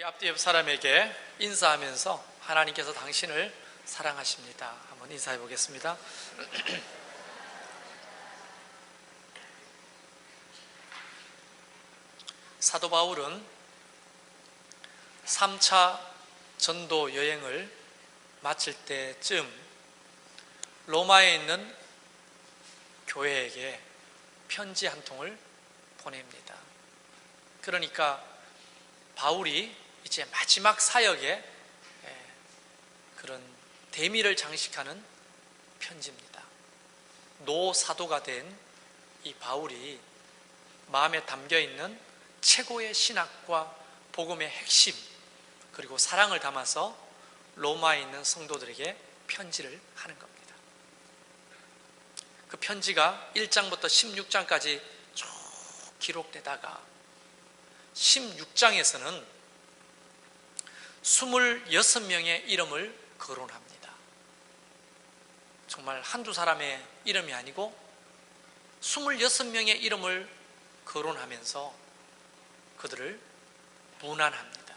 우리 앞뒤 옆 사람에게 인사하면서 하나님께서 당신을 사랑하십니다. 한번 인사해 보겠습니다. 사도 바울은 3차 전도 여행을 마칠 때쯤 로마에 있는 교회에게 편지 한 통을 보냅니다. 그러니까 바울이 이제 마지막 사역에 그런 대미를 장식하는 편지입니다. 노사도가 된 이 바울이 마음에 담겨있는 최고의 신학과 복음의 핵심 그리고 사랑을 담아서 로마에 있는 성도들에게 편지를 하는 겁니다. 그 편지가 1장부터 16장까지 쭉 기록되다가 16장에서는 26명의 이름을 거론합니다. 정말 한두 사람의 이름이 아니고 26명의 이름을 거론하면서 그들을 문안합니다.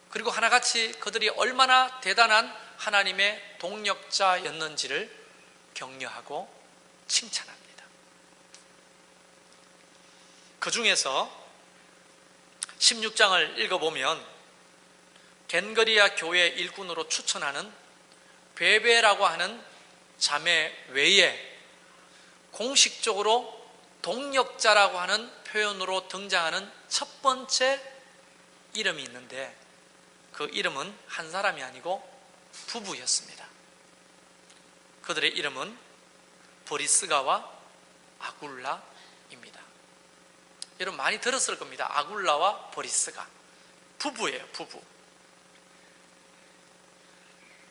그리고 하나같이 그들이 얼마나 대단한 하나님의 동력자였는지를 격려하고 칭찬합니다. 그 중에서 16장을 읽어보면 겐거리아 교회 일꾼으로 추천하는 베베라고 하는 자매 외에 공식적으로 동력자라고 하는 표현으로 등장하는 첫 번째 이름이 있는데 그 이름은 한 사람이 아니고 부부였습니다. 그들의 이름은 브리스가와 아굴라입니다. 여러분 많이 들었을 겁니다. 아굴라와 브리스가 부부예요. 부부.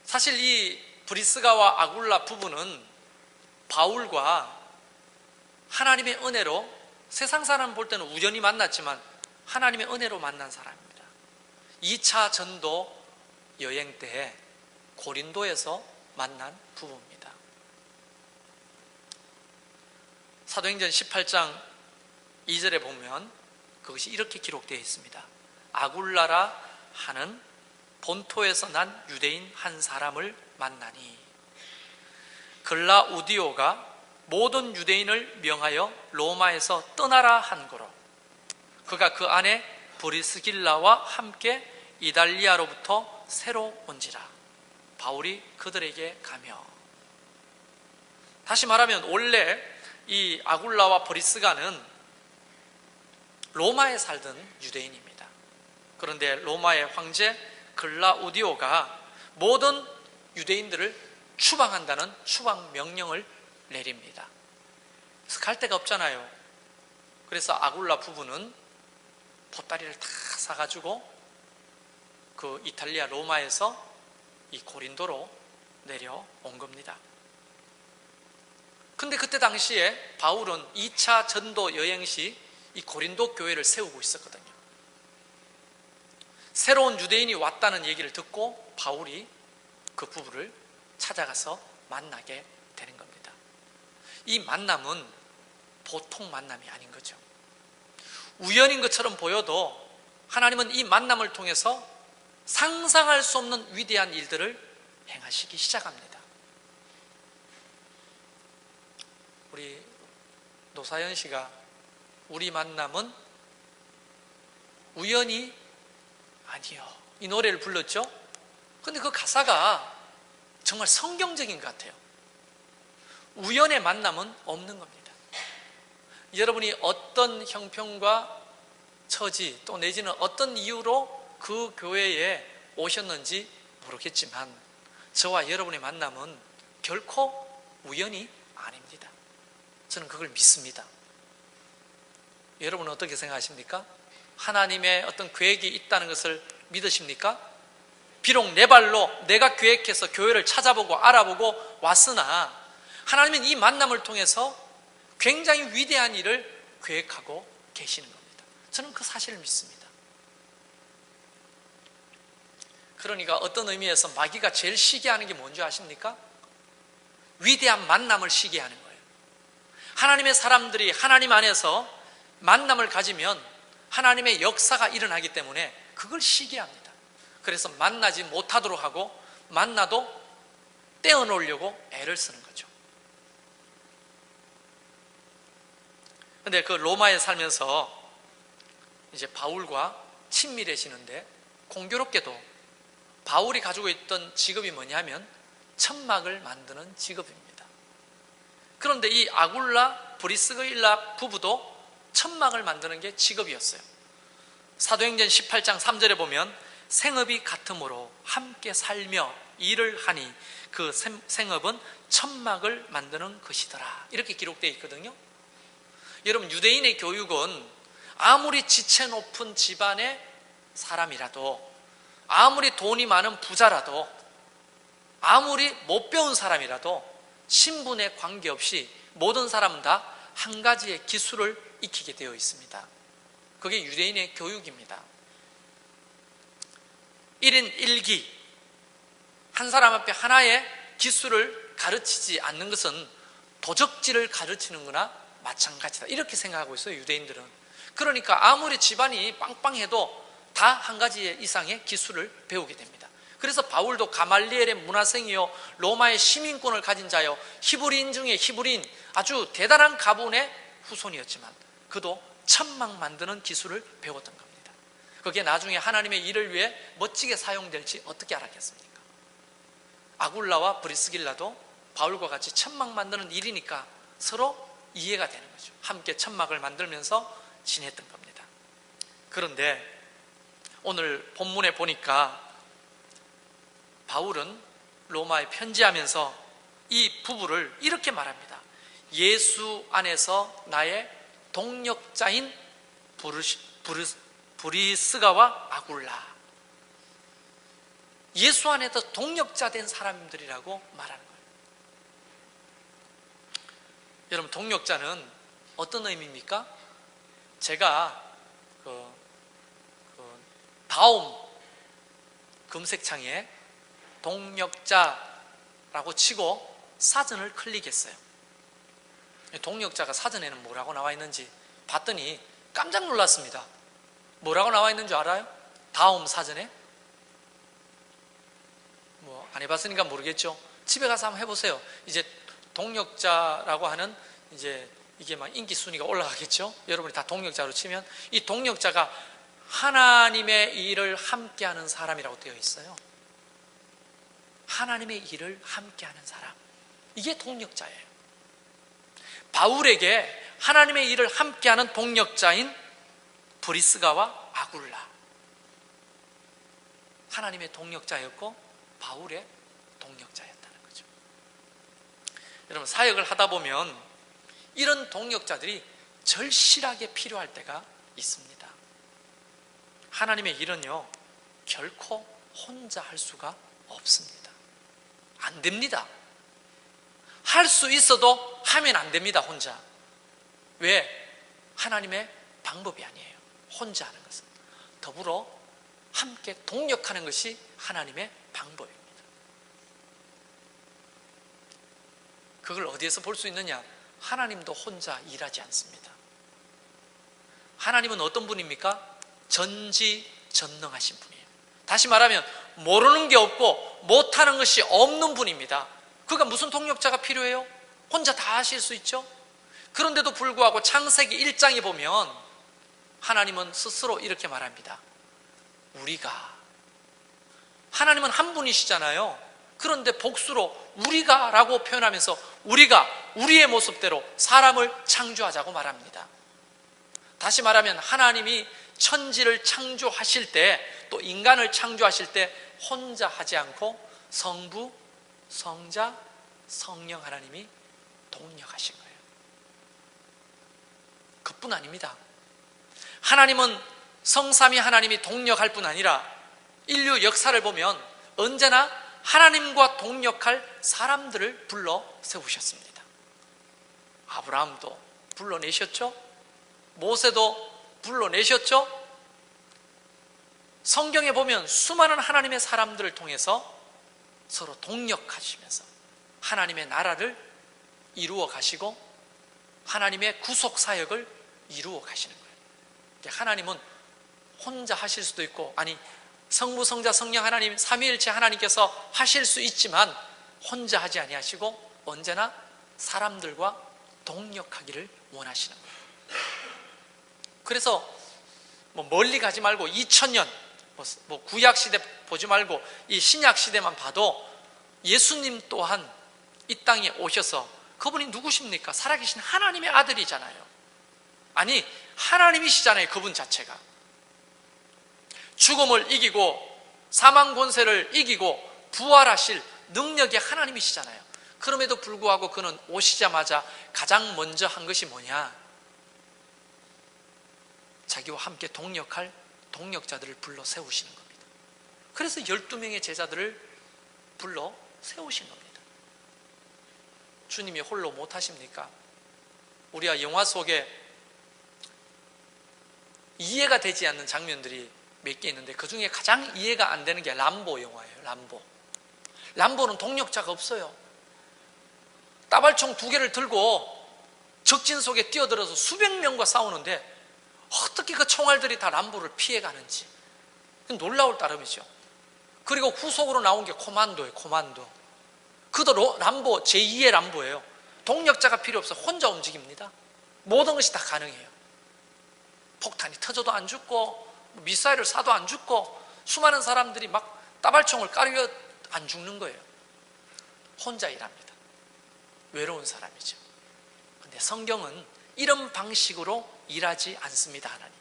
사실 이 브리스가와 아굴라 부부는 바울과 하나님의 은혜로 세상 사람 볼 때는 우연히 만났지만 하나님의 은혜로 만난 사람입니다. 2차 전도 여행 때 고린도에서 만난 부부입니다. 사도행전 18장 2절에 보면 그것이 이렇게 기록되어 있습니다. 아굴라라 하는 본토에서 난 유대인 한 사람을 만나니 글라우디오가 모든 유대인을 명하여 로마에서 떠나라 한 거로 그가 그 안에 브리스길라와 함께 이달리아로부터 새로 온지라 바울이 그들에게 가며. 다시 말하면 원래 이 아굴라와 브리스가는 로마에 살던 유대인입니다. 그런데 로마의 황제 글라우디오가 모든 유대인들을 추방한다는 추방 명령을 내립니다. 그래서 갈 데가 없잖아요. 그래서 아굴라 부부는 보따리를 다 사가지고 그 이탈리아 로마에서 이 고린도로 내려온 겁니다. 근데 그때 당시에 바울은 2차 전도 여행 시 이 고린도 교회를 세우고 있었거든요. 새로운 유대인이 왔다는 얘기를 듣고 바울이 그 부부를 찾아가서 만나게 되는 겁니다. 이 만남은 보통 만남이 아닌 거죠. 우연인 것처럼 보여도 하나님은 이 만남을 통해서 상상할 수 없는 위대한 일들을 행하시기 시작합니다. 우리 노사연 씨가 우리 만남은 우연이 아니요 이 노래를 불렀죠. 근데 그 가사가 정말 성경적인 것 같아요. 우연의 만남은 없는 겁니다. 여러분이 어떤 형편과 처지 또 내지는 어떤 이유로 그 교회에 오셨는지 모르겠지만 저와 여러분의 만남은 결코 우연이 아닙니다. 저는 그걸 믿습니다. 여러분은 어떻게 생각하십니까? 하나님의 어떤 계획이 있다는 것을 믿으십니까? 비록 내 발로 내가 계획해서 교회를 찾아보고 알아보고 왔으나 하나님은 이 만남을 통해서 굉장히 위대한 일을 계획하고 계시는 겁니다. 저는 그 사실을 믿습니다. 그러니까 어떤 의미에서 마귀가 제일 시기하는 게 뭔지 아십니까? 위대한 만남을 시기하는 거예요. 하나님의 사람들이 하나님 안에서 만남을 가지면 하나님의 역사가 일어나기 때문에 그걸 시기합니다. 그래서 만나지 못하도록 하고 만나도 떼어놓으려고 애를 쓰는 거죠. 근데 그 로마에 살면서 이제 바울과 친밀해지는데 공교롭게도 바울이 가지고 있던 직업이 뭐냐면 천막을 만드는 직업입니다. 그런데 이 아굴라 브리스길라 부부도 천막을 만드는 게 직업이었어요. 사도행전 18장 3절에 보면 생업이 같으므로 함께 살며 일을 하니 그 생업은 천막을 만드는 것이더라, 이렇게 기록되어 있거든요. 여러분, 유대인의 교육은 아무리 지체 높은 집안의 사람이라도, 아무리 돈이 많은 부자라도, 아무리 못 배운 사람이라도 신분에 관계없이 모든 사람은 다 한 가지의 기술을 익히게 되어 있습니다. 그게 유대인의 교육입니다. 1인 1기, 한 사람 앞에 하나의 기술을 가르치지 않는 것은 도적질을 가르치는 거나 마찬가지다, 이렇게 생각하고 있어요, 유대인들은. 그러니까 아무리 집안이 빵빵해도 다 한 가지 이상의 기술을 배우게 됩니다. 그래서 바울도 가말리엘의 문화생이요 로마의 시민권을 가진 자요 히브리인 중에 히브리인, 아주 대단한 가문의 후손이었지만 그도 천막 만드는 기술을 배웠던 겁니다. 그게 나중에 하나님의 일을 위해 멋지게 사용될지 어떻게 알았겠습니까? 아굴라와 브리스길라도 바울과 같이 천막 만드는 일이니까 서로 이해가 되는 거죠. 함께 천막을 만들면서 지냈던 겁니다. 그런데 오늘 본문에 보니까 바울은 로마에 편지하면서 이 부부를 이렇게 말합니다. 예수 안에서 나의 동력자인 브리스가와 아굴라, 예수 안에서 동력자 된 사람들이라고 말하는 거예요. 여러분, 동력자는 어떤 의미입니까? 제가 다음 검색창에 동력자라고 치고 사전을 클릭했어요. 동력자가 사전에는 뭐라고 나와 있는지 봤더니 깜짝 놀랐습니다. 뭐라고 나와 있는 줄 알아요? 다음 사전에? 뭐 안 해봤으니까 모르겠죠. 집에 가서 한번 해보세요. 이제 동력자라고 하는 이제 이게 막 인기 순위가 올라가겠죠. 여러분이 다 동력자로 치면 이 동력자가 하나님의 일을 함께하는 사람이라고 되어 있어요. 하나님의 일을 함께하는 사람, 이게 동력자예요. 바울에게 하나님의 일을 함께하는 동력자인 브리스가와 아굴라, 하나님의 동력자였고 바울의 동력자였다는 거죠. 여러분, 사역을 하다 보면 이런 동력자들이 절실하게 필요할 때가 있습니다. 하나님의 일은요 결코 혼자 할 수가 없습니다. 안 됩니다. 할 수 있어도 하면 안 됩니다, 혼자. 왜? 하나님의 방법이 아니에요. 혼자 하는 것은. 더불어 함께 동력하는 것이 하나님의 방법입니다. 그걸 어디에서 볼 수 있느냐? 하나님도 혼자 일하지 않습니다. 하나님은 어떤 분입니까? 전지전능하신 분이에요. 다시 말하면 모르는 게 없고 못하는 것이 없는 분입니다. 그러니까 무슨 동력자가 필요해요? 혼자 다 하실 수 있죠? 그런데도 불구하고 창세기 1장에 보면 하나님은 스스로 이렇게 말합니다. 하나님은 한 분이시잖아요. 그런데 복수로 우리가 라고 표현하면서 우리가 우리의 모습대로 사람을 창조하자고 말합니다. 다시 말하면 하나님이 천지를 창조하실 때, 또 인간을 창조하실 때 혼자 하지 않고 성부, 성자, 성령 하나님이 동력하신 거예요. 그뿐 아닙니다. 하나님은 성삼위 하나님이 동력할 뿐 아니라 인류 역사를 보면 언제나 하나님과 동력할 사람들을 불러 세우셨습니다. 아브라함도 불러내셨죠? 모세도 불러내셨죠? 성경에 보면 수많은 하나님의 사람들을 통해서 서로 동력하시면서 하나님의 나라를 이루어 가시고 하나님의 구속 사역을 이루어 가시는 거예요. 하나님은 혼자 하실 수도 있고, 아니 성부, 성자, 성령 하나님 삼위일체 하나님께서 하실 수 있지만 혼자 하지 아니하시고 언제나 사람들과 동력하기를 원하시는 거예요. 그래서 멀리 가지 말고 2000년 구약 시대 보지 말고 이 신약 시대만 봐도 예수님 또한 이 땅에 오셔서 그분이 누구십니까? 살아계신 하나님의 아들이잖아요. 아니 하나님이시잖아요. 그분 자체가 죽음을 이기고 사망 권세를 이기고 부활하실 능력의 하나님이시잖아요. 그럼에도 불구하고 그는 오시자마자 가장 먼저 한 것이 뭐냐? 자기와 함께 동력할 동력자들을 불러 세우시는 겁니다. 그래서 12명의 제자들을 불러 세우신 겁니다. 주님이 홀로 못하십니까? 우리가 영화 속에 이해가 되지 않는 장면들이 몇 개 있는데 그 중에 가장 이해가 안 되는 게 람보 영화예요. 람보는 동력자가 없어요. 따발총 2개를 들고 적진 속에 뛰어들어서 수백 명과 싸우는데 어떻게 그 총알들이 다 람보를 피해가는지 놀라울 따름이죠. 그리고 후속으로 나온 게 코만도예요. 코만도. 그도 람보 제2의 람보예요. 동력자가 필요 없어 혼자 움직입니다. 모든 것이 다 가능해요. 폭탄이 터져도 안 죽고 미사일을 쏴도 안 죽고 수많은 사람들이 막 따발총을 까려 안 죽는 거예요. 혼자 일합니다. 외로운 사람이죠. 근데 성경은 이런 방식으로 일하지 않습니다. 하나님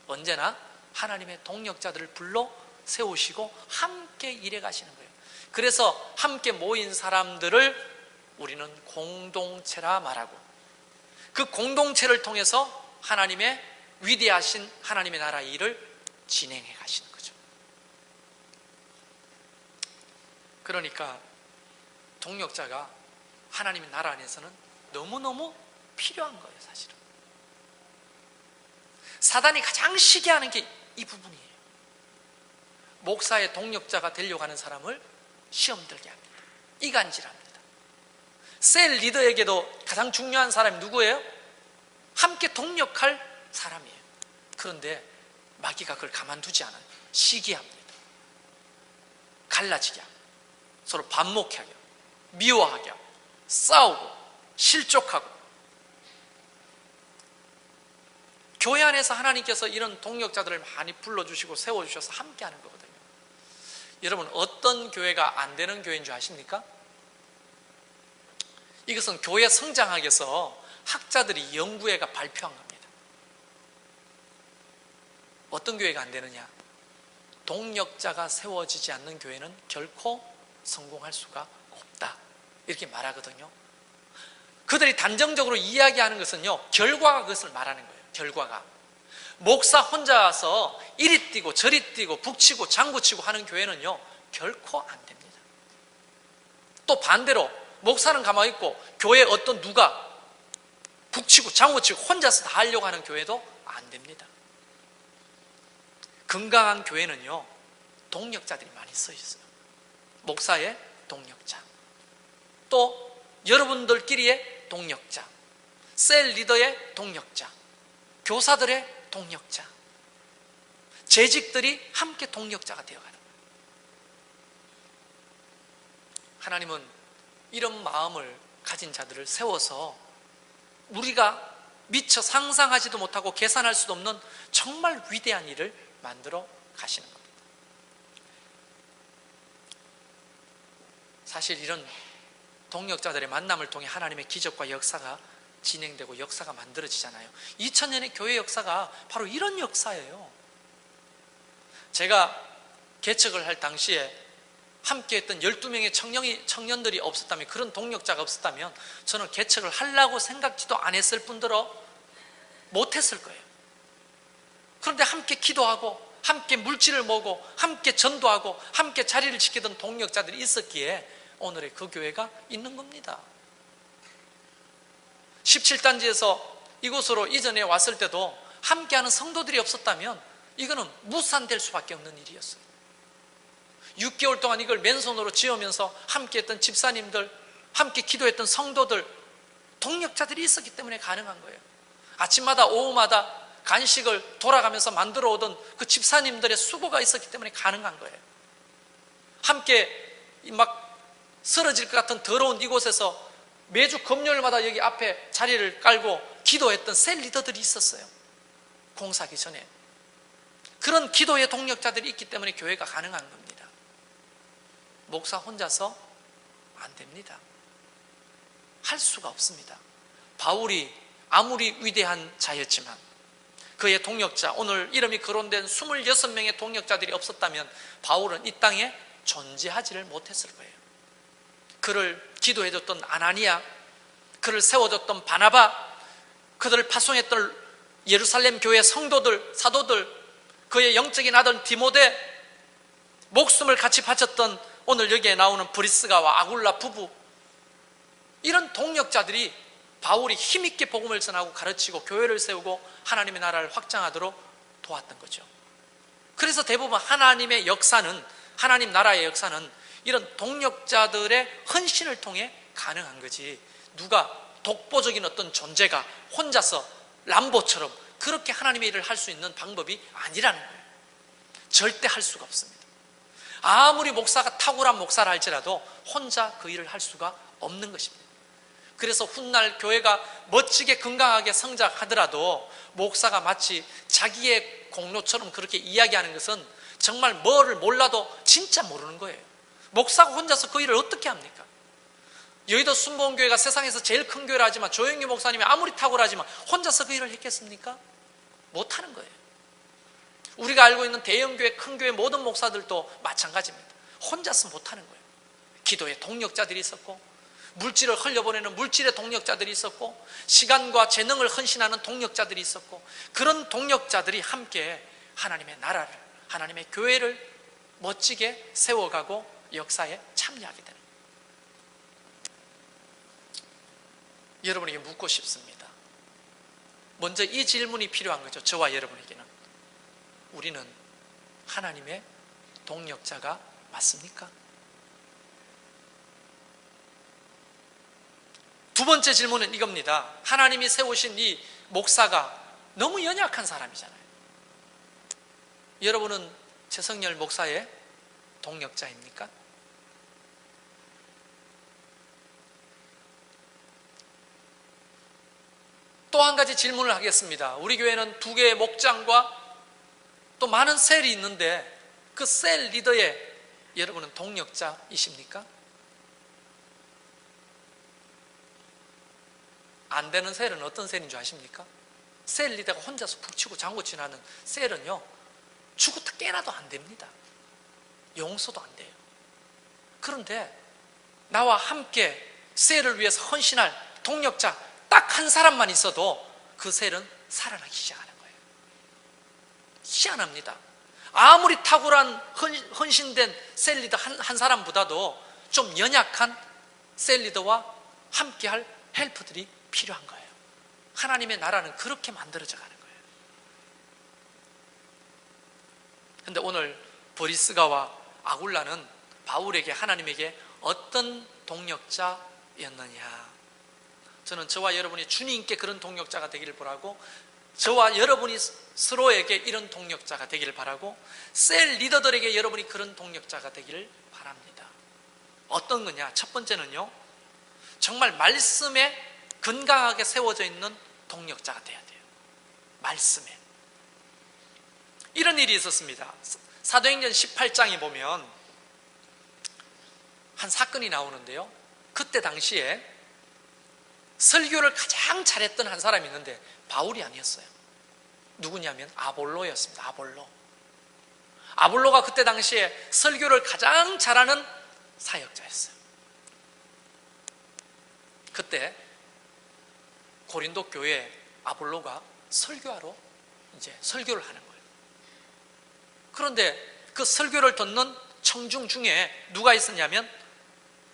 언제나 하나님의 동력자들을 불러 세우시고 함께 일해 가시는 거예요. 그래서 함께 모인 사람들을 우리는 공동체라 말하고 그 공동체를 통해서 하나님의 위대하신 하나님의 나라 일을 진행해 가시는 거죠. 그러니까 동력자가 하나님의 나라 안에서는 너무너무 필요한 거예요. 사실은 사단이 가장 시기하는 게 이 부분이에요. 목사의 동력자가 되려고 하는 사람을 시험 들게 합니다. 이간질합니다. 셀 리더에게도 가장 중요한 사람이 누구예요? 함께 동력할 사람이에요. 그런데 마귀가 그걸 가만두지 않아요. 시기합니다. 갈라지게 하고 서로 반목하게 하고 미워하게 하고 싸우고 실족하고. 교회 안에서 하나님께서 이런 동력자들을 많이 불러주시고 세워주셔서 함께하는 거거든요. 여러분 어떤 교회가 안 되는 교회인 줄 아십니까? 이것은 교회 성장하기 위해서 학자들이 연구해가 발표한 겁니다. 어떤 교회가 안 되느냐? 동력자가 세워지지 않는 교회는 결코 성공할 수가 없다 이렇게 말하거든요. 그들이 단정적으로 이야기하는 것은요 결과가 그것을 말하는 거예요. 결과가 목사 혼자서 이리 뛰고 저리 뛰고 북치고 장구치고 하는 교회는요 결코 안 됩니다. 또 반대로 목사는 가만히 있고 교회에 어떤 누가 북치고 장구치고 혼자서 다 하려고 하는 교회도 안 됩니다. 건강한 교회는요 동력자들이 많이 써 있어요. 목사의 동력자, 또 여러분들끼리의 동력자, 셀 리더의 동력자, 교사들의 동력자, 재직들이 함께 동력자가 되어가는 거예요. 하나님은 이런 마음을 가진 자들을 세워서 우리가 미처 상상하지도 못하고 계산할 수도 없는 정말 위대한 일을 만들어 가시는 겁니다. 사실 이런 동력자들의 만남을 통해 하나님의 기적과 역사가 진행되고 역사가 만들어지잖아요. 2000년의 교회 역사가 바로 이런 역사예요. 제가 개척을 할 당시에 함께했던 12명의 청년들이 없었다면, 그런 동력자가 없었다면 저는 개척을 하려고 생각지도 안 했을 뿐더러 못했을 거예요. 그런데 함께 기도하고 함께 물질을 모으고 함께 전도하고 함께 자리를 지키던 동력자들이 있었기에 오늘의 그 교회가 있는 겁니다. 17단지에서 이곳으로 이전에 왔을 때도 함께하는 성도들이 없었다면 이거는 무산될 수밖에 없는 일이었어요. 6개월 동안 이걸 맨손으로 지으면서 함께했던 집사님들, 함께 기도했던 성도들, 동력자들이 있었기 때문에 가능한 거예요. 아침마다 오후마다 간식을 돌아가면서 만들어 오던 그 집사님들의 수고가 있었기 때문에 가능한 거예요. 함께 막 쓰러질 것 같은 더러운 이곳에서 매주 금요일마다 여기 앞에 자리를 깔고 기도했던 셀 리더들이 있었어요. 공사하기 전에. 그런 기도의 동력자들이 있기 때문에 교회가 가능한 겁니다. 목사 혼자서 안 됩니다. 할 수가 없습니다. 바울이 아무리 위대한 자였지만 그의 동력자, 오늘 이름이 거론된 26명의 동력자들이 없었다면 바울은 이 땅에 존재하지를 못했을 거예요. 그를 기도해줬던 아나니아, 그를 세워줬던 바나바, 그들을 파송했던 예루살렘 교회 성도들, 사도들, 그의 영적인 아들 디모데, 목숨을 같이 바쳤던 오늘 여기에 나오는 브리스가와 아굴라 부부, 이런 동력자들이 바울이 힘있게 복음을 전하고 가르치고 교회를 세우고 하나님의 나라를 확장하도록 도왔던 거죠. 그래서 대부분 하나님의 역사는, 하나님 나라의 역사는 이런 동력자들의 헌신을 통해 가능한 거지, 누가 독보적인 어떤 존재가 혼자서 람보처럼 그렇게 하나님의 일을 할 수 있는 방법이 아니라는 거예요. 절대 할 수가 없습니다. 아무리 목사가 탁월한 목사라 할지라도 혼자 그 일을 할 수가 없는 것입니다. 그래서 훗날 교회가 멋지게 건강하게 성장하더라도 목사가 마치 자기의 공로처럼 그렇게 이야기하는 것은 정말 뭐를 몰라도 진짜 모르는 거예요. 목사가 혼자서 그 일을 어떻게 합니까? 여의도 순복음교회가 세상에서 제일 큰 교회라 하지만 조영규 목사님이 아무리 탁월하지만 혼자서 그 일을 했겠습니까? 못하는 거예요. 우리가 알고 있는 대형교회, 큰 교회 모든 목사들도 마찬가지입니다. 혼자서 못하는 거예요. 기도의 동력자들이 있었고, 물질을 흘려보내는 물질의 동력자들이 있었고, 시간과 재능을 헌신하는 동력자들이 있었고, 그런 동력자들이 함께 하나님의 나라를, 하나님의 교회를 멋지게 세워가고 역사에 참여하게 되는 거예요. 여러분에게 묻고 싶습니다. 먼저 이 질문이 필요한 거죠. 저와 여러분에게는. 우리는 하나님의 동력자가 맞습니까? 두 번째 질문은 이겁니다. 하나님이 세우신 이 목사가 너무 연약한 사람이잖아요. 여러분은 최성열 목사의 동력자입니까? 또 한 가지 질문을 하겠습니다. 우리 교회는 2개의 목장과 또 많은 셀이 있는데 그 셀 리더의 여러분은 동력자이십니까? 안 되는 셀은 어떤 셀인 줄 아십니까? 셀 리더가 혼자서 북치고 장구치고 하는 셀은요, 죽었다 깨나도 안 됩니다. 용서도 안 돼요. 그런데 나와 함께 셀을 위해서 헌신할 동력자 딱 한 사람만 있어도 그 셀은 살아나기 시작하는 거예요. 희한합니다. 아무리 탁월한 헌신된 셀 리더 한 사람보다도 좀 연약한 셀 리더와 함께할 헬퍼들이 필요한 거예요. 하나님의 나라는 그렇게 만들어져 가는 거예요. 그런데 오늘 브리스가와 아굴라는 바울에게, 하나님에게 어떤 동력자였느냐? 저는 저와 여러분이 주님께 그런 동력자가 되기를 바라고, 저와 여러분이 서로에게 이런 동력자가 되기를 바라고, 셀 리더들에게 여러분이 그런 동력자가 되기를 바랍니다. 어떤 거냐? 첫 번째는요, 정말 말씀에 건강하게 세워져 있는 동력자가 돼야 돼요. 말씀에. 이런 일이 있었습니다. 사도행전 18장에 보면 한 사건이 나오는데요, 그때 당시에 설교를 가장 잘했던 한 사람이 있는데 바울이 아니었어요. 누구냐면 아볼로였습니다. 아볼로가 그때 당시에 설교를 가장 잘하는 사역자였어요. 그때 고린도 교회에 아볼로가 설교하러 이제 설교를 하는 거예요. 그런데 그 설교를 듣는 청중 중에 누가 있었냐면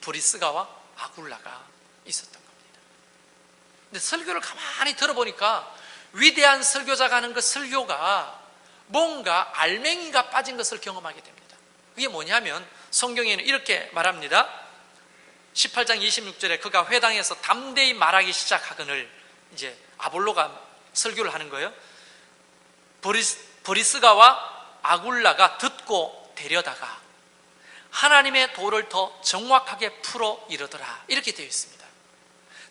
브리스가와 아굴라가 있었던 겁니다. 근데 설교를 가만히 들어보니까 위대한 설교자가 하는 그 설교가 뭔가 알맹이가 빠진 것을 경험하게 됩니다. 그게 뭐냐면 성경에는 이렇게 말합니다. 18장 26절에 그가 회당에서 담대히 말하기 시작하거늘, 이제 아볼로가 설교를 하는 거예요. 브리스가와 아굴라가 듣고 데려다가 하나님의 도를 더 정확하게 풀어 이르더라, 이렇게 되어 있습니다.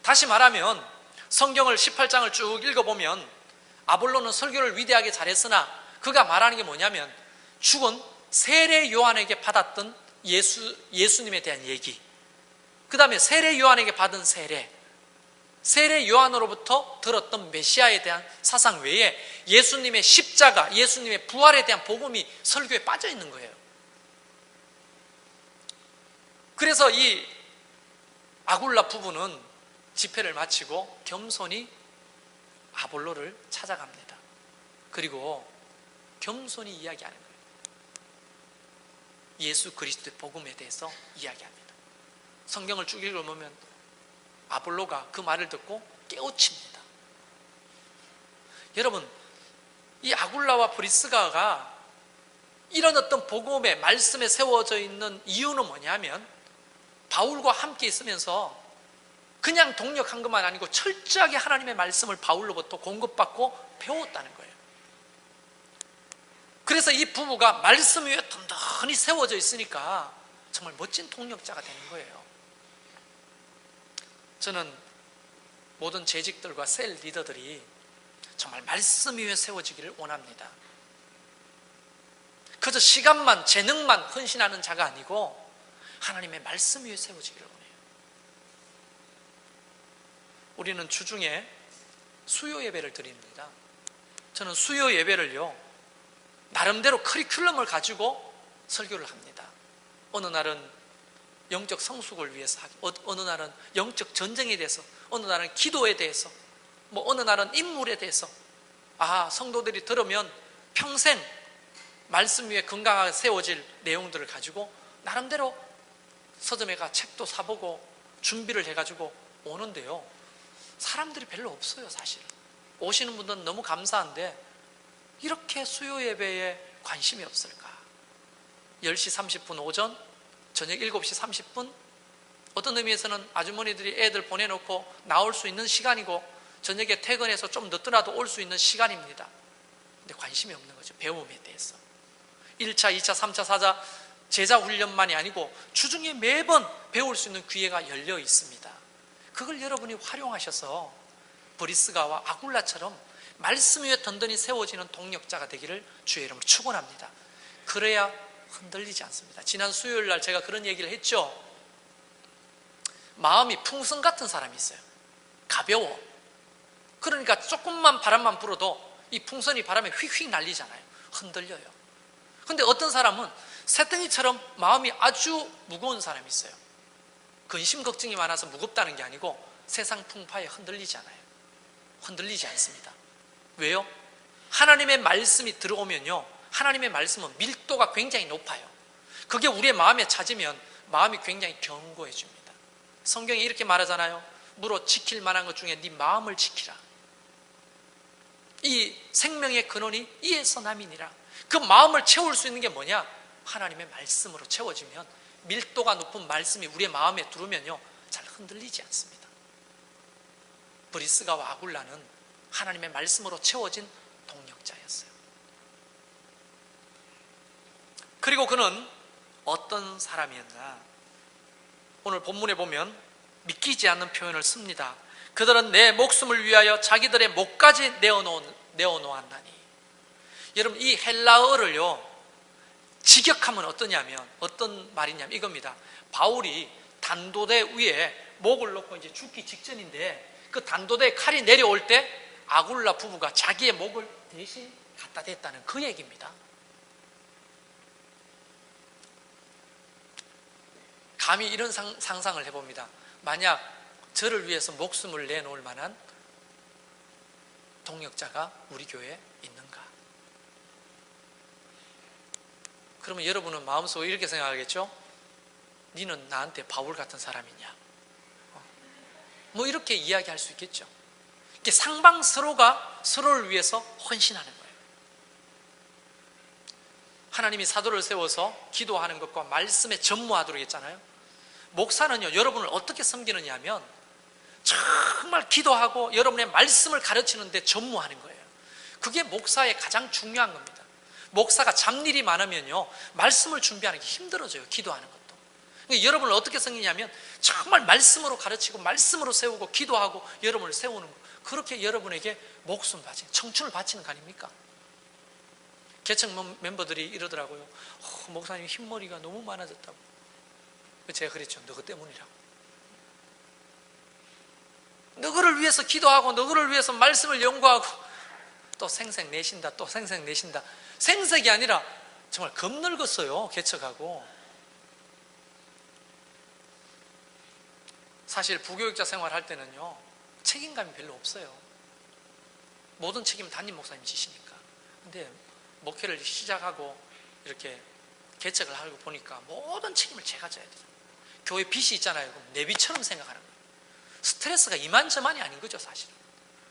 다시 말하면 성경을 18장을 쭉 읽어보면 아볼로는 설교를 위대하게 잘했으나 그가 말하는 게 뭐냐면 죽은 세례 요한에게 받았던 예수님에 대한 얘기, 그 다음에 세례 요한에게 받은 세례 요한으로부터 들었던 메시아에 대한 사상 외에 예수님의 십자가, 예수님의 부활에 대한 복음이 설교에 빠져 있는 거예요. 그래서 이 아굴라 부부는 집회를 마치고 겸손히 아볼로를 찾아갑니다. 그리고 겸손히 이야기하는 거예요. 예수 그리스도의 복음에 대해서 이야기합니다. 성경을 쭉 읽어보면 아볼로가 그 말을 듣고 깨우칩니다. 여러분, 이 아굴라와 브리스가가 이런 어떤 복음의 말씀에 세워져 있는 이유는 뭐냐면 바울과 함께 있으면서 그냥 동력한 것만 아니고 철저하게 하나님의 말씀을 바울로부터 공급받고 배웠다는 거예요. 그래서 이 부부가 말씀 위에 든든히 세워져 있으니까 정말 멋진 동력자가 되는 거예요. 저는 모든 재직들과 셀 리더들이 정말 말씀 위에 세워지기를 원합니다. 그저 시간만, 재능만 헌신하는 자가 아니고 하나님의 말씀 위에 세워지기를 원해요. 우리는 주중에 수요 예배를 드립니다. 저는 수요 예배를요, 나름대로 커리큘럼을 가지고 설교를 합니다. 어느 날은 영적 성숙을 위해서 하고, 어느 날은 영적 전쟁에 대해서, 어느 날은 기도에 대해서, 어느 날은 인물에 대해서. 성도들이 들으면 평생 말씀 위에 건강하게 세워질 내용들을 가지고 나름대로 서점에 가 책도 사보고 준비를 해가지고 오는데요, 사람들이 별로 없어요. 사실 오시는 분들은 너무 감사한데 이렇게 수요 예배에 관심이 없을까? 10시 30분 오전, 저녁 7시 30분, 어떤 의미에서는 아주머니들이 애들 보내놓고 나올 수 있는 시간이고 저녁에 퇴근해서 좀 늦더라도 올 수 있는 시간입니다. 근데 관심이 없는 거죠. 배움에 대해서. 1차, 2차, 3차, 4차 제자 훈련만이 아니고 주중에 매번 배울 수 있는 기회가 열려 있습니다. 그걸 여러분이 활용하셔서 브리스가와 아굴라처럼 말씀 위에 든든히 세워지는 동력자가 되기를 주의 이름으로 축원합니다. 그래야 흔들리지 않습니다. 지난 수요일 날 제가 그런 얘기를 했죠. 마음이 풍선 같은 사람이 있어요. 가벼워. 그러니까 조금만 바람만 불어도 이 풍선이 바람에 휙휙 날리잖아요. 흔들려요. 근데 어떤 사람은 새덩이처럼 마음이 아주 무거운 사람이 있어요. 근심 걱정이 많아서 무겁다는 게 아니고 세상 풍파에 흔들리지 않아요. 흔들리지 않습니다. 왜요? 하나님의 말씀이 들어오면요, 하나님의 말씀은 밀도가 굉장히 높아요. 그게 우리의 마음에 찾으면 마음이 굉장히 견고해집니다. 성경이 이렇게 말하잖아요. 무릇 지킬 만한 것 중에 네 마음을 지키라. 이 생명의 근원이 이에서 남이니라. 그 마음을 채울 수 있는 게 뭐냐? 하나님의 말씀으로 채워지면, 밀도가 높은 말씀이 우리의 마음에 들어오면요, 잘 흔들리지 않습니다. 브리스가와 아굴라는 하나님의 말씀으로 채워진 동력자였어요. 그리고 그는 어떤 사람이었나? 오늘 본문에 보면 믿기지 않는 표현을 씁니다. 그들은 내 목숨을 위하여 자기들의 목까지 내어놓았나니. 여러분, 이 헬라어를요, 직역하면 어떠냐면, 어떤 말이냐면 이겁니다. 바울이 단도대 위에 목을 놓고 이제 죽기 직전인데 그 단도대에 칼이 내려올 때 아굴라 부부가 자기의 목을 대신 갖다 댔다는 그 얘기입니다. 감히 이런 상상을 해봅니다. 만약 저를 위해서 목숨을 내놓을 만한 동력자가 우리 교회에 있는가? 그러면 여러분은 마음속으로 이렇게 생각하겠죠? 니는 나한테 바울 같은 사람이냐? 이렇게 이야기할 수 있겠죠. 이렇게 상방 서로가 서로를 위해서 헌신하는 거예요. 하나님이 사도를 세워서 기도하는 것과 말씀에 전무하도록 했잖아요. 목사는요, 여러분을 어떻게 섬기느냐 하면 정말 기도하고 여러분의 말씀을 가르치는데 전무하는 거예요. 그게 목사의 가장 중요한 겁니다. 목사가 잡일이 많으면요, 말씀을 준비하는 게 힘들어져요. 기도하는 것도. 그러니까 여러분을 어떻게 섬기냐면 정말 말씀으로 가르치고 말씀으로 세우고 기도하고 여러분을 세우는 거. 그렇게 여러분에게 목숨 바치는, 청춘을 바치는 거 아닙니까? 개척 멤버들이 이러더라고요. 목사님 흰머리가 너무 많아졌다고. 제가 그랬죠. 너그 때문이라고. 너그를 위해서 기도하고 너그를 위해서 말씀을 연구하고 또 생색 내신다, 또 생색 내신다. 생색이 아니라 정말 겁늙었어요. 개척하고. 사실 부교육자 생활할 때는요, 책임감이 별로 없어요. 모든 책임은 담임 목사님 지시니까. 근데 목회를 시작하고 이렇게 개척을 하고 보니까 모든 책임을 제가 져야 돼요. 교회 빚이 있잖아요. 그럼 내 빚처럼 생각하는 거예요. 스트레스가 이만저만이 아닌 거죠. 사실은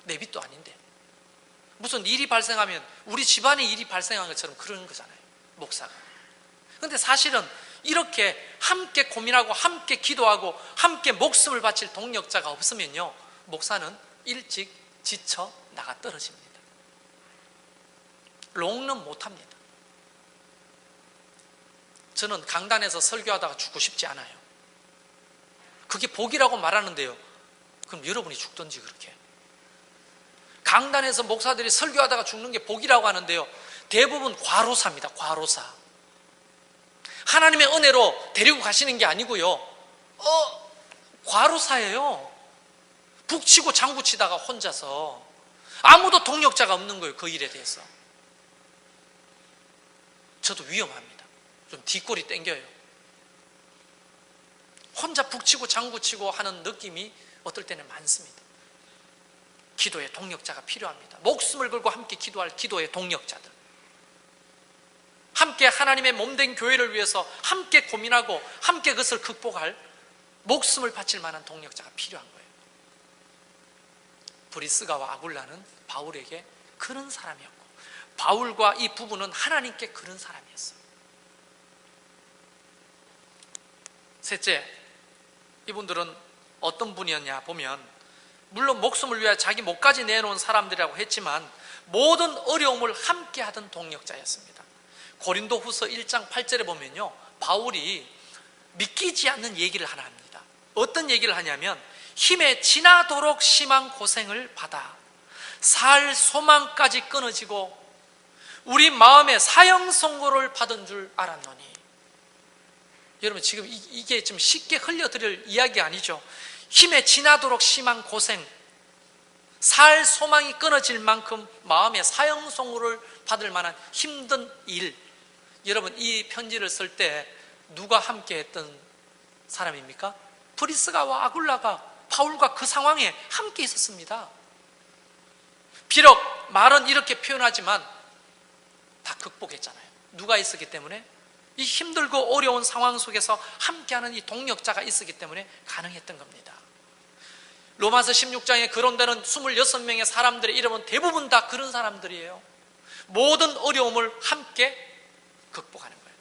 내 빚도 아닌데 무슨 일이 발생하면 우리 집안에 일이 발생한 것처럼 그러는 거잖아요, 목사가. 그런데 사실은 이렇게 함께 고민하고 함께 기도하고 함께 목숨을 바칠 동력자가 없으면요, 목사는 일찍 지쳐 나가 떨어집니다. 롱런 못합니다. 저는 강단에서 설교하다가 죽고 싶지 않아요. 그게 복이라고 말하는데요, 그럼 여러분이 죽든지. 그렇게 강단에서 목사들이 설교하다가 죽는 게 복이라고 하는데요, 대부분 과로사입니다. 과로사. 하나님의 은혜로 데리고 가시는 게 아니고요, 과로사예요. 북치고 장구치다가 혼자서 아무도 동력자가 없는 거예요. 그 일에 대해서. 저도 위험합니다. 좀 뒷골이 땡겨요. 혼자 북치고 장구치고 하는 느낌이 어떨 때는 많습니다. 기도의 동력자가 필요합니다. 목숨을 걸고 함께 기도할 기도의 동력자들, 함께 하나님의 몸된 교회를 위해서 함께 고민하고 함께 그것을 극복할 목숨을 바칠 만한 동력자가 필요한 거예요. 브리스가와 아굴라는 바울에게 그런 사람이었고, 바울과 이 부부는 하나님께 그런 사람이었어요. 셋째, 이분들은 어떤 분이었냐 보면, 물론 목숨을 위하여 자기 목까지 내놓은 사람들이라고 했지만 모든 어려움을 함께 하던 동력자였습니다. 고린도후서 1장 8절에 보면요, 바울이 믿기지 않는 얘기를 하나 합니다. 어떤 얘기를 하냐면, 힘에 지나도록 심한 고생을 받아 살 소망까지 끊어지고 우리 마음에 사형 선고를 받은 줄 알았노니. 여러분, 지금 이게 좀 쉽게 흘려드릴 이야기 아니죠. 힘에 지나도록 심한 고생, 살 소망이 끊어질 만큼 마음에 사형 선고를 받을 만한 힘든 일. 여러분, 이 편지를 쓸 때 누가 함께 했던 사람입니까? 브리스가와 아굴라가 바울과 그 상황에 함께 있었습니다. 비록 말은 이렇게 표현하지만 다 극복했잖아요. 누가 있었기 때문에? 이 힘들고 어려운 상황 속에서 함께하는 이 동력자가 있었기 때문에 가능했던 겁니다. 로마서 16장에 거론되는 26명의 사람들의 이름은 대부분 다 그런 사람들이에요. 모든 어려움을 함께 극복하는 거예요.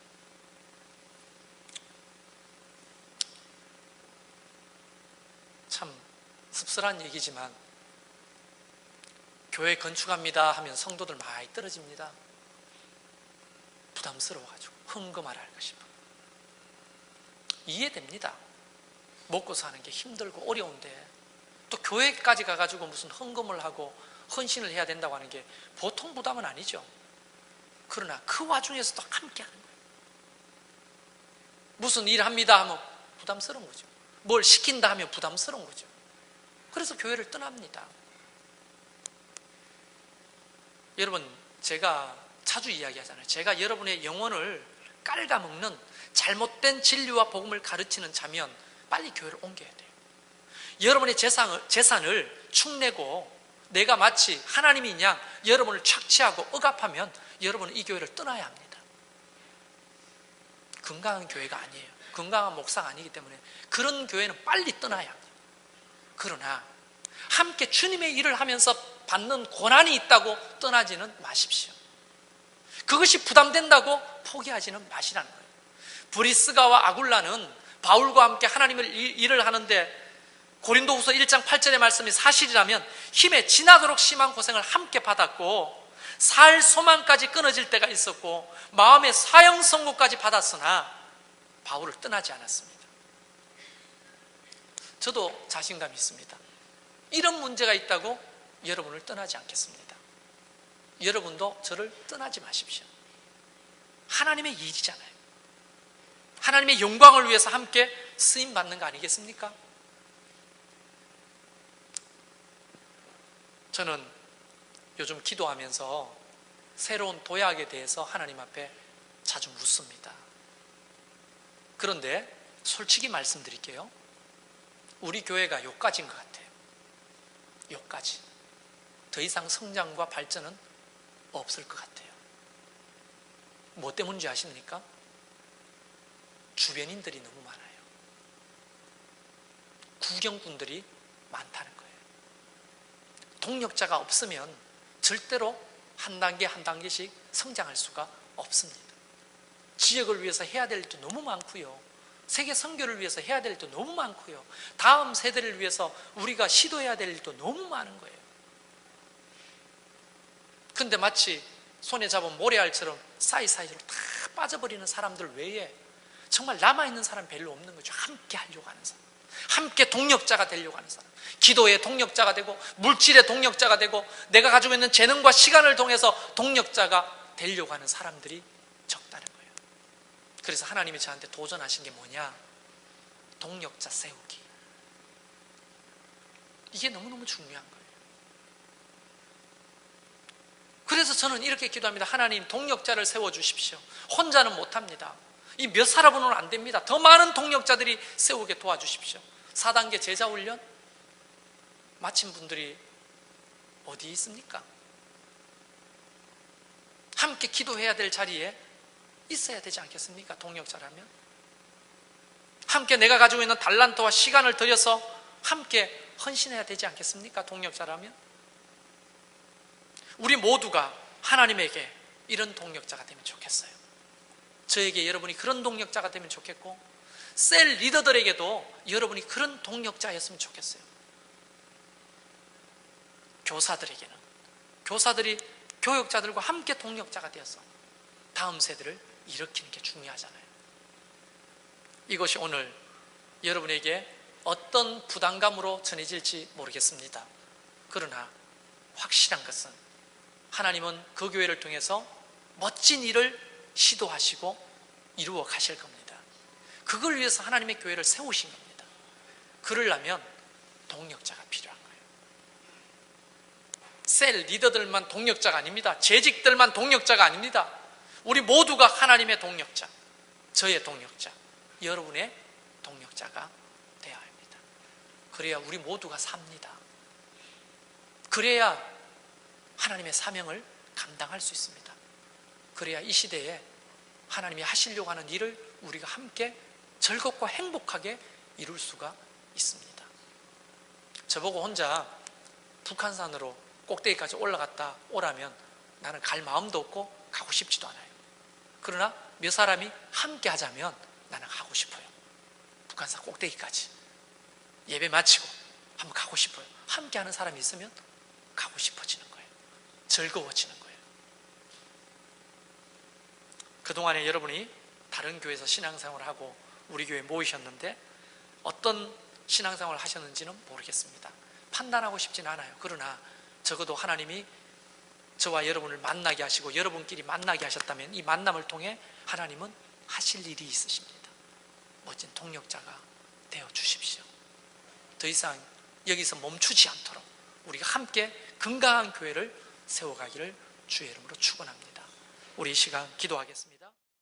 참 씁쓸한 얘기지만 교회 건축합니다 하면 성도들 많이 떨어집니다. 부담스러워가지고 헌금하라 할까 싶어. 이해됩니다. 먹고 사는 게 힘들고 어려운데 또 교회까지 가가지고 무슨 헌금을 하고 헌신을 해야 된다고 하는 게 보통 부담은 아니죠. 그러나 그 와중에서도 함께 하는 거예요. 무슨 일 합니다 하면 부담스러운 거죠. 뭘 시킨다 하면 부담스러운 거죠. 그래서 교회를 떠납니다. 여러분, 제가 자주 이야기하잖아요. 제가 여러분의 영혼을 깔아먹는 잘못된 진리와 복음을 가르치는 자면 빨리 교회를 옮겨야 돼요. 여러분의 재산을 축내고 내가 마치 하나님인 양 여러분을 착취하고 억압하면 여러분은 이 교회를 떠나야 합니다. 건강한 교회가 아니에요. 건강한 목사가 아니기 때문에 그런 교회는 빨리 떠나야 합니다. 그러나 함께 주님의 일을 하면서 받는 고난이 있다고 떠나지는 마십시오. 그것이 부담된다고 포기하지는 마시라는 거예요. 브리스가와 아굴라는 바울과 함께 하나님의 일을 하는데 고린도후서 1장 8절의 말씀이 사실이라면 힘에 지나도록 심한 고생을 함께 받았고 살 소망까지 끊어질 때가 있었고 마음의 사형 선고까지 받았으나 바울을 떠나지 않았습니다. 저도 자신감이 있습니다. 이런 문제가 있다고 여러분을 떠나지 않겠습니다. 여러분도 저를 떠나지 마십시오. 하나님의 일이잖아요. 하나님의 영광을 위해서 함께 쓰임 받는 거 아니겠습니까? 저는 요즘 기도하면서 새로운 도약에 대해서 하나님 앞에 자주 묻습니다. 그런데 솔직히 말씀드릴게요. 우리 교회가 요까지인 것 같아요. 요까지. 더 이상 성장과 발전은 없을 것 같아요. 뭐 때문인지 아십니까? 주변인들이 너무 많아요. 구경꾼들이 많다는 거예요. 동력자가 없으면 절대로 한 단계 한 단계씩 성장할 수가 없습니다. 지역을 위해서 해야 될 일도 너무 많고요. 세계 선교를 위해서 해야 될 일도 너무 많고요. 다음 세대를 위해서 우리가 시도해야 될 일도 너무 많은 거예요. 근데 마치 손에 잡은 모래알처럼 사이사이로 다 빠져버리는 사람들 외에 정말 남아있는 사람 별로 없는 거죠. 함께 하려고 하는 사람, 함께 동력자가 되려고 하는 사람, 기도의 동력자가 되고 물질의 동력자가 되고 내가 가지고 있는 재능과 시간을 통해서 동력자가 되려고 하는 사람들이 적다는 거예요. 그래서 하나님이 저한테 도전하신 게 뭐냐? 동력자 세우기. 이게 너무너무 중요한 거예요. 그래서 저는 이렇게 기도합니다. 하나님, 동력자를 세워주십시오. 혼자는 못합니다. 이 몇 사람으로는 안 됩니다. 더 많은 동력자들이 세우게 도와주십시오. 4단계 제자훈련 마친 분들이 어디 있습니까? 함께 기도해야 될 자리에 있어야 되지 않겠습니까? 동력자라면 함께 내가 가지고 있는 달란트와 시간을 들여서 함께 헌신해야 되지 않겠습니까? 동력자라면 우리 모두가 하나님에게 이런 동력자가 되면 좋겠어요. 저에게 여러분이 그런 동력자가 되면 좋겠고 셀 리더들에게도 여러분이 그런 동력자였으면 좋겠어요. 교사들에게는 교사들이 교육자들과 함께 동력자가 되어서 다음 세대를 일으키는 게 중요하잖아요. 이것이 오늘 여러분에게 어떤 부담감으로 전해질지 모르겠습니다. 그러나 확실한 것은 하나님은 그 교회를 통해서 멋진 일을 시도하시고 이루어 가실 겁니다. 그걸 위해서 하나님의 교회를 세우신 겁니다. 그러려면 동력자가 필요한 거예요. 셀 리더들만 동력자가 아닙니다. 재직들만 동력자가 아닙니다. 우리 모두가 하나님의 동력자, 저의 동력자, 여러분의 동력자가 되어야 합니다. 그래야 우리 모두가 삽니다. 그래야 하나님의 사명을 감당할 수 있습니다. 그래야 이 시대에 하나님이 하시려고 하는 일을 우리가 함께 즐겁고 행복하게 이룰 수가 있습니다. 저보고 혼자 북한산으로 꼭대기까지 올라갔다 오라면 나는 갈 마음도 없고 가고 싶지도 않아요. 그러나 몇 사람이 함께 하자면 나는 가고 싶어요. 북한산 꼭대기까지 예배 마치고 한번 가고 싶어요. 함께 하는 사람이 있으면 가고 싶어지는 거예요. 즐거워지는 거예요. 그동안에 여러분이 다른 교회에서 신앙생활을 하고 우리 교회에 모이셨는데 어떤 신앙생활을 하셨는지는 모르겠습니다. 판단하고 싶지는 않아요. 그러나 적어도 하나님이 저와 여러분을 만나게 하시고 여러분끼리 만나게 하셨다면 이 만남을 통해 하나님은 하실 일이 있으십니다. 멋진 동력자가 되어 주십시오. 더 이상 여기서 멈추지 않도록 우리가 함께 건강한 교회를 세워가기를 주의 이름으로 축원합니다. 우리 이 시간 기도하겠습니다.